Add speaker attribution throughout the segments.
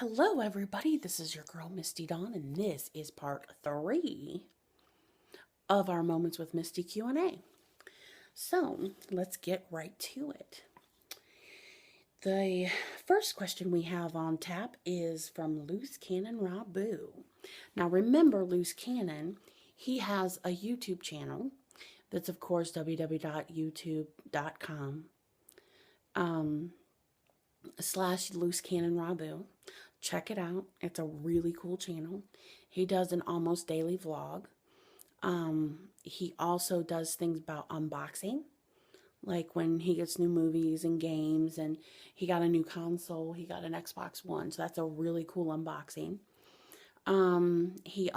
Speaker 1: Hello, everybody. This is your girl, Misty Dawn, and this is part 3 of our Moments with Misty Q&A. So, let's get right to it. The first question we have on tap is from Loose Cannon Rabu. Now, remember, Loose Cannon, he has a YouTube channel that's, of course, www.youtube.com / Loose Cannon Rabu. Check it out. It's a really cool channel. He does an almost daily vlog. He also does things about unboxing, like when he gets new movies and games, and he got a new console. He got an Xbox One, so that's a really cool unboxing. He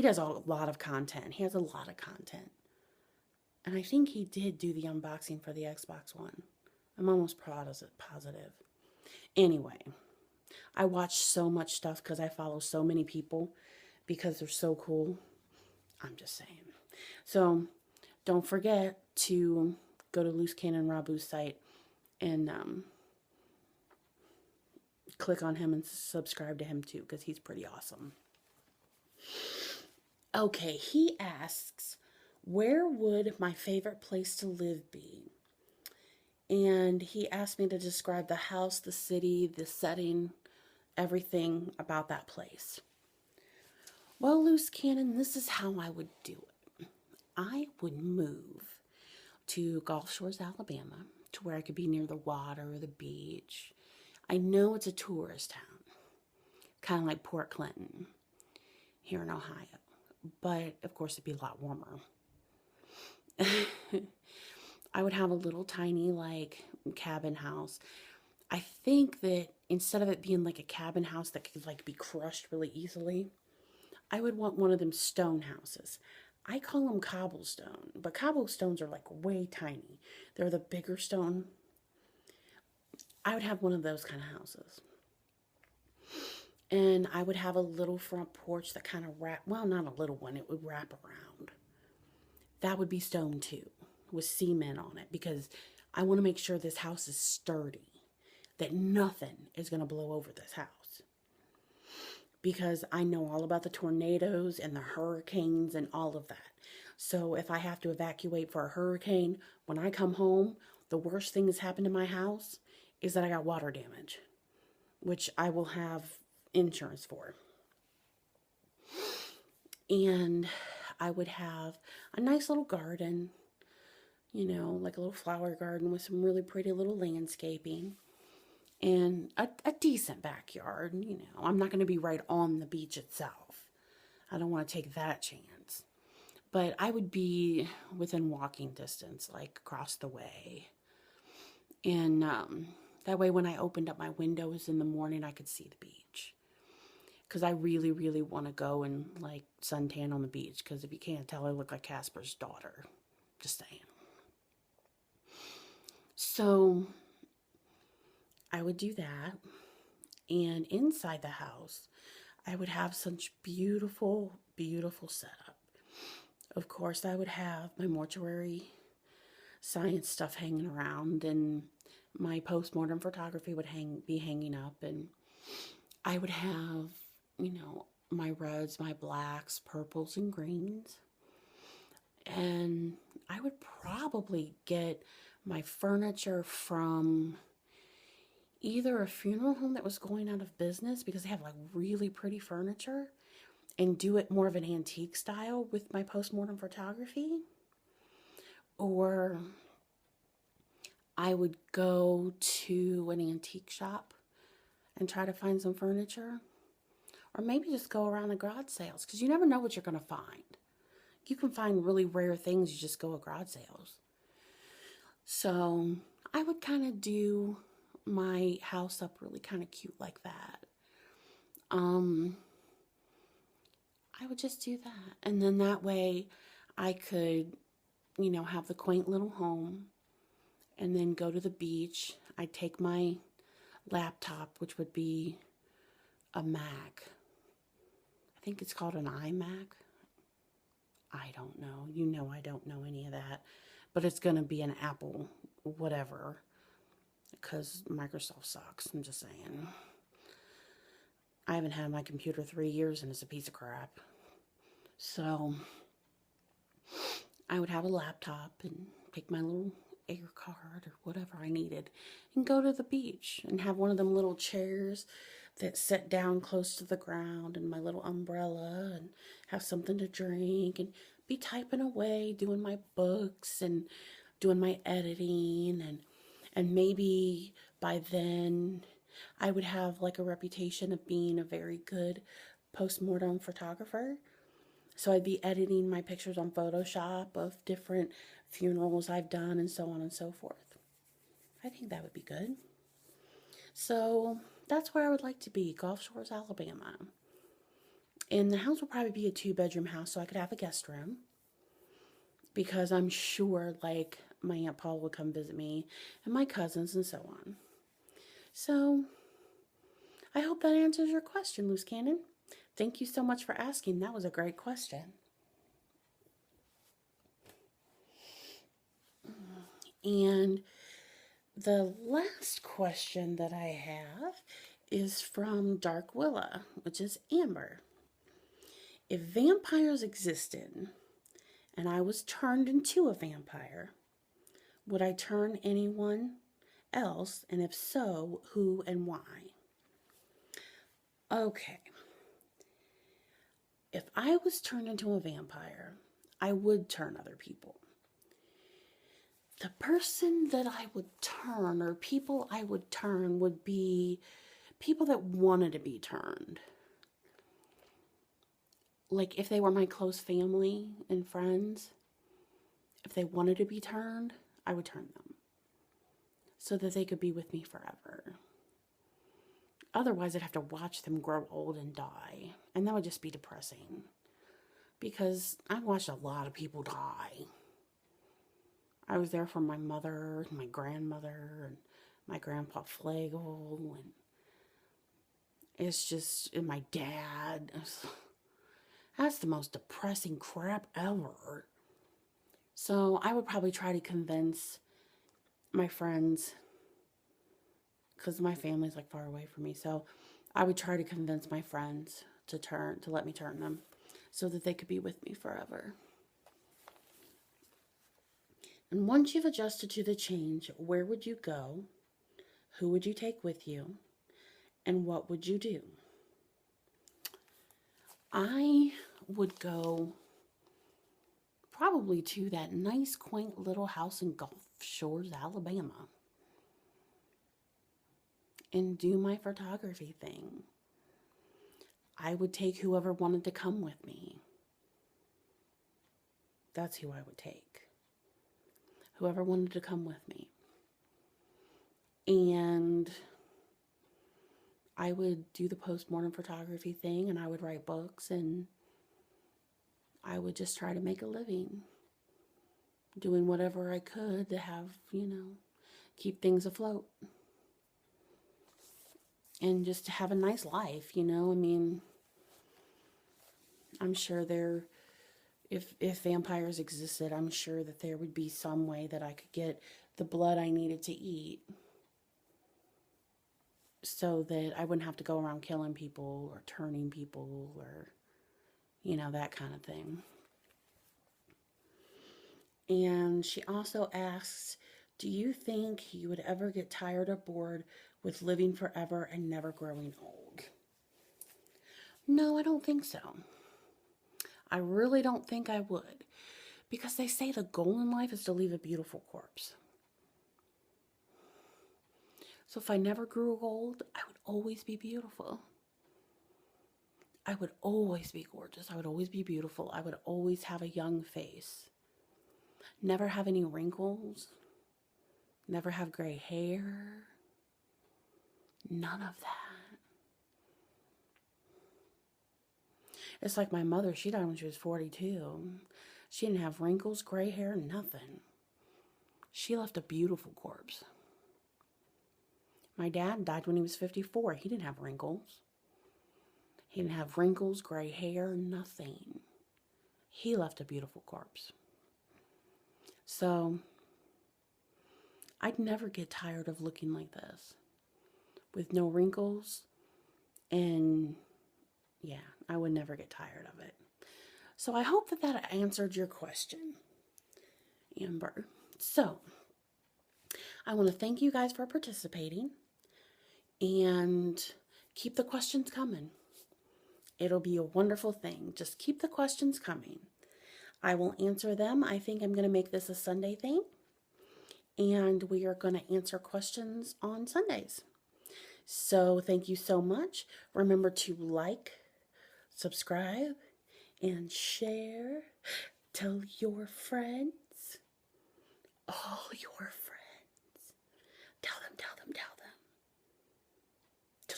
Speaker 1: does a lot of content. He has a lot of content. And I think he did do the unboxing for the Xbox One. I'm almost positive. Anyway, I watch so much stuff because I follow so many people because they're so cool. I'm just saying. So don't forget to go to Loose Cannon Rabu's site and click on him and subscribe to him too, because he's pretty awesome. Okay, he asks, where would my favorite place to live be? And he asked me to describe the house, the city, the setting, everything about that place. Well, Loose Cannon, this is how I would do it. I would move to Gulf Shores, Alabama, to where I could be near the water or the beach. I know it's a tourist town, kind of like Port Clinton here in Ohio, but of course it'd be a lot warmer. I would have a little tiny cabin house. I think that instead of it being like a cabin house that could be crushed really easily, I would want one of them stone houses. I call them cobblestone, but cobblestones are way tiny. They're the bigger stone. I would have one of those kind of houses. And I would have a little front porch that kind of not a little one, it would wrap around. That would be stone too, with cement on it, because I want to make sure this house is sturdy, that nothing is going to blow over this house. Because I know all about the tornadoes and the hurricanes and all of that. So if I have to evacuate for a hurricane, when I come home, the worst thing that's happened to my house is that I got water damage, which I will have insurance for. And I would have a nice little garden, like a little flower garden with some really pretty little landscaping. And a decent backyard, I'm not going to be right on the beach itself. I don't want to take that chance. But I would be within walking distance, across the way. And that way when I opened up my windows in the morning, I could see the beach. Because I really, really want to go and suntan on the beach. Because if you can't tell, I look like Casper's daughter. Just saying. So I would do that, and inside the house, I would have such beautiful, beautiful setup. Of course, I would have my mortuary science stuff hanging around, and my postmortem photography would be hanging up, and I would have, my reds, my blacks, purples, and greens, and I would probably get my furniture from either a funeral home that was going out of business because they have really pretty furniture, and do it more of an antique style with my postmortem photography. Or I would go to an antique shop and try to find some furniture. Or maybe just go around the garage sales, because you never know what you're going to find. You can find really rare things, you just go at garage sales. So I would kind of do my house up really kind of cute like that. I would just do that. And then that way I could, have the quaint little home and then go to the beach. I'd take my laptop, which would be a Mac. I think it's called an iMac. I don't know. I don't know any of that. But it's going to be an Apple whatever. because Microsoft sucks. I'm just saying. I haven't had my computer 3 years and it's a piece of crap. So I would have a laptop and pick my little air card or whatever I needed and go to the beach and have one of them little chairs that sit down close to the ground and my little umbrella and have something to drink and be typing away, doing my books and doing my editing, and maybe by then I would have like a reputation of being a very good postmortem photographer. So I'd be editing my pictures on Photoshop of different funerals I've done and so on and so forth. I think that would be good. So that's where I would like to be, Gulf Shores, Alabama. And the house will probably be a 2-bedroom house, so I could have a guest room. Because I'm sure, like, my Aunt Paul would come visit me, and my cousins, and so on. So, I hope that answers your question, Loose Cannon. Thank you so much for asking. That was a great question. And the last question that I have is from Dark Willa, which is Amber. If vampires existed and I was turned into a vampire, would I turn anyone else? And if so, who and why? Okay. If I was turned into a vampire, I would turn other people. The person that I would turn, or people I would turn, would be people that wanted to be turned. Like if they were my close family and friends, if they wanted to be turned, I would turn them so that they could be with me forever. Otherwise, I'd have to watch them grow old and die, and that would just be depressing because I've watched a lot of people die. I was there for my mother, my grandmother, and my grandpa Flagle, and it's just, and my dad. That's the most depressing crap ever. So I would probably try to convince my friends, because my family's like far away from me, so I would try to convince my friends to let me turn them so that they could be with me forever. And once you've adjusted to the change, where would you go? Who would you take with you? And what would you do? I would go probably to that nice, quaint little house in Gulf Shores, Alabama, and do my photography thing. I would take whoever wanted to come with me. That's who I would take. Whoever wanted to come with me. And I would do the postmortem photography thing, and I would write books, and I would just try to make a living doing whatever I could to have, keep things afloat. And just to have a nice life, I mean, I'm sure if vampires existed, I'm sure that there would be some way that I could get the blood I needed to eat so that I wouldn't have to go around killing people or turning people or, that kind of thing. And she also asks, do you think you would ever get tired or bored with living forever and never growing old? No, I don't think so. I really don't think I would, because they say the goal in life is to leave a beautiful corpse. So if I never grew old, I would always be beautiful. I would always be gorgeous. I would always be beautiful. I would always have a young face. Never have any wrinkles. Never have gray hair. None of that. It's like my mother, she died when she was 42. She didn't have wrinkles, gray hair, nothing. She left a beautiful corpse. My dad died when he was 54. He didn't have wrinkles. He didn't have wrinkles, gray hair, nothing. He left a beautiful corpse. So, I'd never get tired of looking like this with no wrinkles. And yeah, I would never get tired of it. So I hope that that answered your question, Amber. So I want to thank you guys for participating and keep the questions coming. It'll be a wonderful thing. Just keep the questions coming. I will answer them. I think I'm going to make this a Sunday thing. And we are going to answer questions on Sundays. So thank you so much. Remember to like, subscribe, and share. Tell your friends. All your friends. Tell them to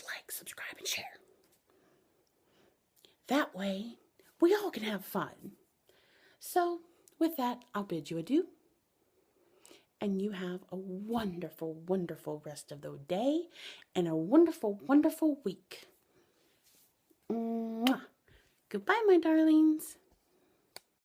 Speaker 1: like, subscribe, and share. That way, we all can have fun. So, with that, I'll bid you adieu. And you have a wonderful, wonderful rest of the day and a wonderful, wonderful week. Mwah. Goodbye, my darlings.